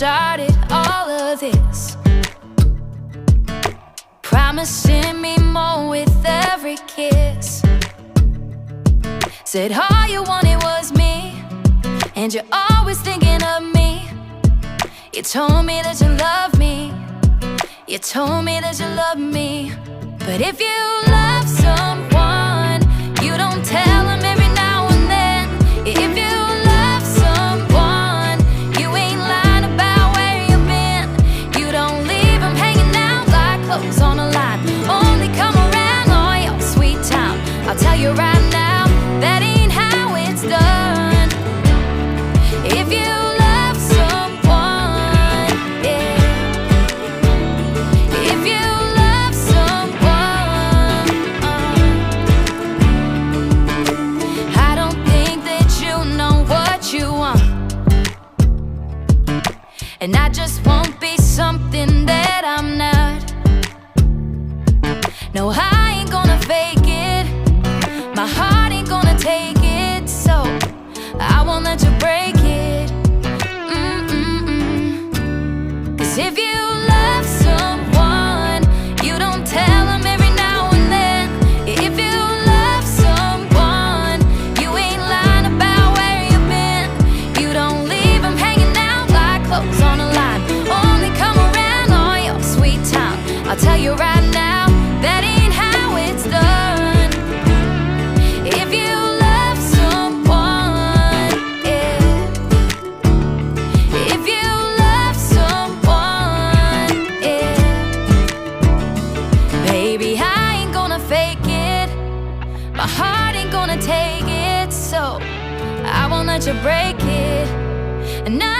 started all of this, promising me more with every kiss. Said all you wanted was me, and you're always thinking of me. You told me that you love me, you told me that you love me. But if you love someone, you don't tell them every now and then. If you love someone, you ain't lying about where you've been. You don't leave them hanging out like clothes on a line. Only come around on your sweet time. I'll tell you right now, that ain't how it's done. If you love someone, yeah. If you love someone, I don't think that you know what you want, and I just won't be something that I'm not. No, I ain't gonna fake it, my heart ain't gonna take it, so I won't let you break it. Cause if you love someone, you don't tell them every now and then. If you love someone, you ain't lying about where you've been. You don't leave them hanging out like clothes on a line. Only come around on your sweet time. I'll tell you right now, that ain't how it's done. If you love someone, yeah. If you love someone, yeah. Baby, I ain't gonna fake it, my heart ain't gonna take it, so I won't let you break it. No,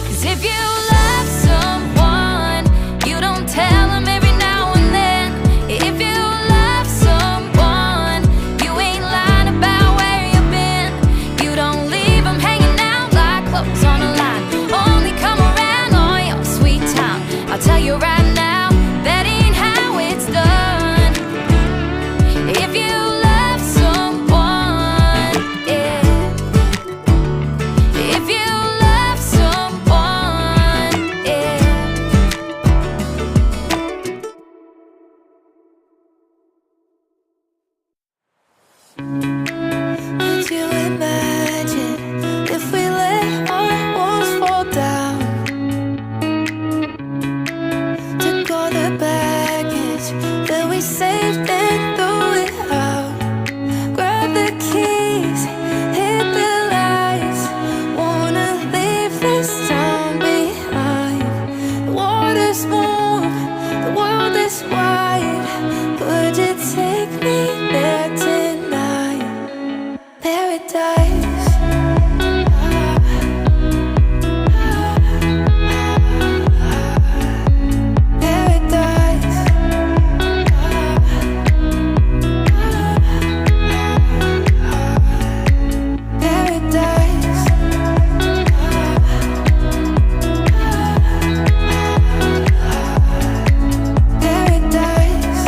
cause if you love someone, you don't tell them every now and then. If you love someone, you ain't lying about where you've been. You don't leave them hanging out like clothes on a line. Only come around on your sweet time. I'll tell you right now, that ain't how it's done. If you love someone, yeah. If you love someone, yeah. Could you imagine if we let our walls fall down? Took all the baggage that we saved and threw it out. Grab the keys, hit the lights. Wanna leave this town behind. The water's warm, the world is wide. Could you take me there tonight? Paradise. Paradise. Paradise. Paradise.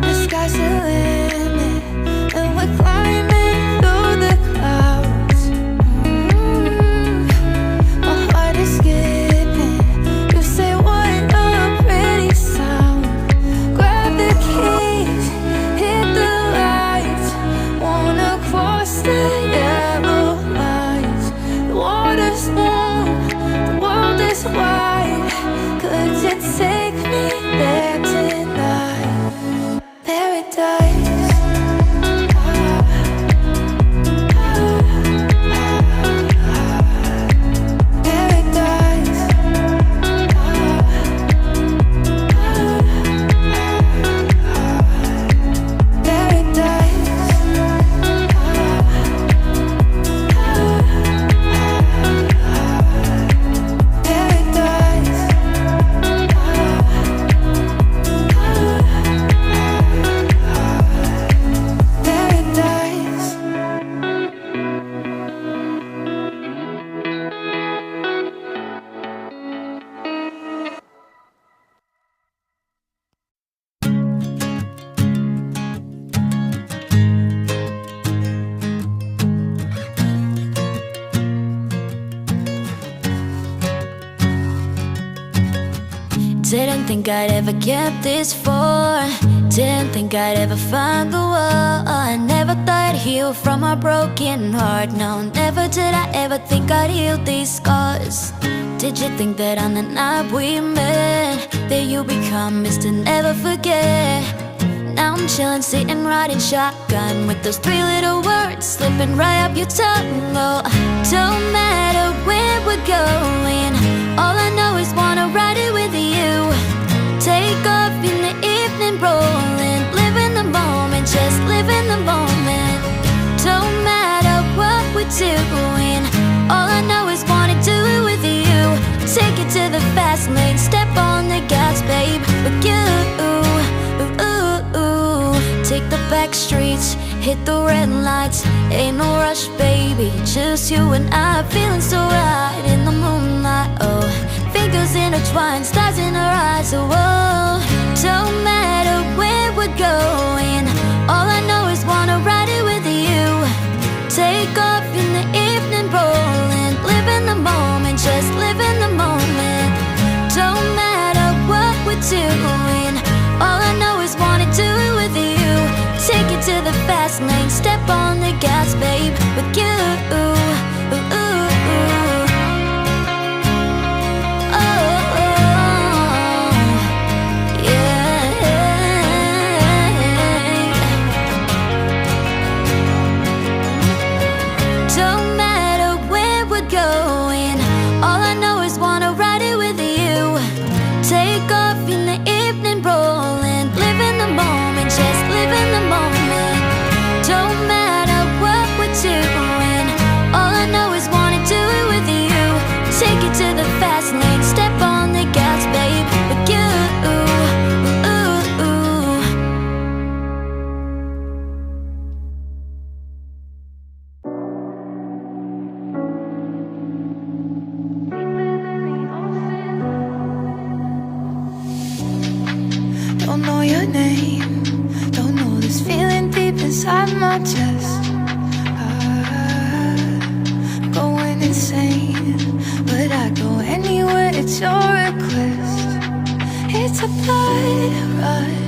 The sky's the limit, and we're climbing through the clouds. My heart is skipping. You say what a pretty sound. Grab the keys, hit the lights. Wanna cross the yellow lines. The water's warm, the world is wide. Could you take me there tonight? Paradise. Paradise. Paradise. Didn't think I'd ever get this far. Didn't think I'd ever find the one. I never thought I'd heal from a broken heart. No, never did I ever think I'd heal these scars. Did you think that on the night we met that you become Mr. Never Forget? Now I'm chillin', sitting, riding shotgun with those three little words slipping right up your tongue. Oh, don't matter where we're going, all I know is wanna ride it with you. Take off in the evening, rolling, live in the moment, just live in the moment. Don't matter what we're doing, all I know is wanna do it with you. Take it to the fast lane, step on the gas, babe, with you. Take the back streets, hit the red lights. Ain't no rush, baby, just you and I, feeling so right in the moonlight. Oh, fingers intertwined, stars in our eyes. Oh, whoa. Don't matter where we're going, all I know is wanna ride it with you. Take off in the evening, rolling, live in the moment, just live in the moment. Don't matter what we're doing, all I know is wanna do it with you. Take it to the fast lane, step on the gas, babe, with you. Don't know your name, don't know this feeling deep inside my chest. I'm going insane, but I go anywhere, it's your request. It's a blood rush.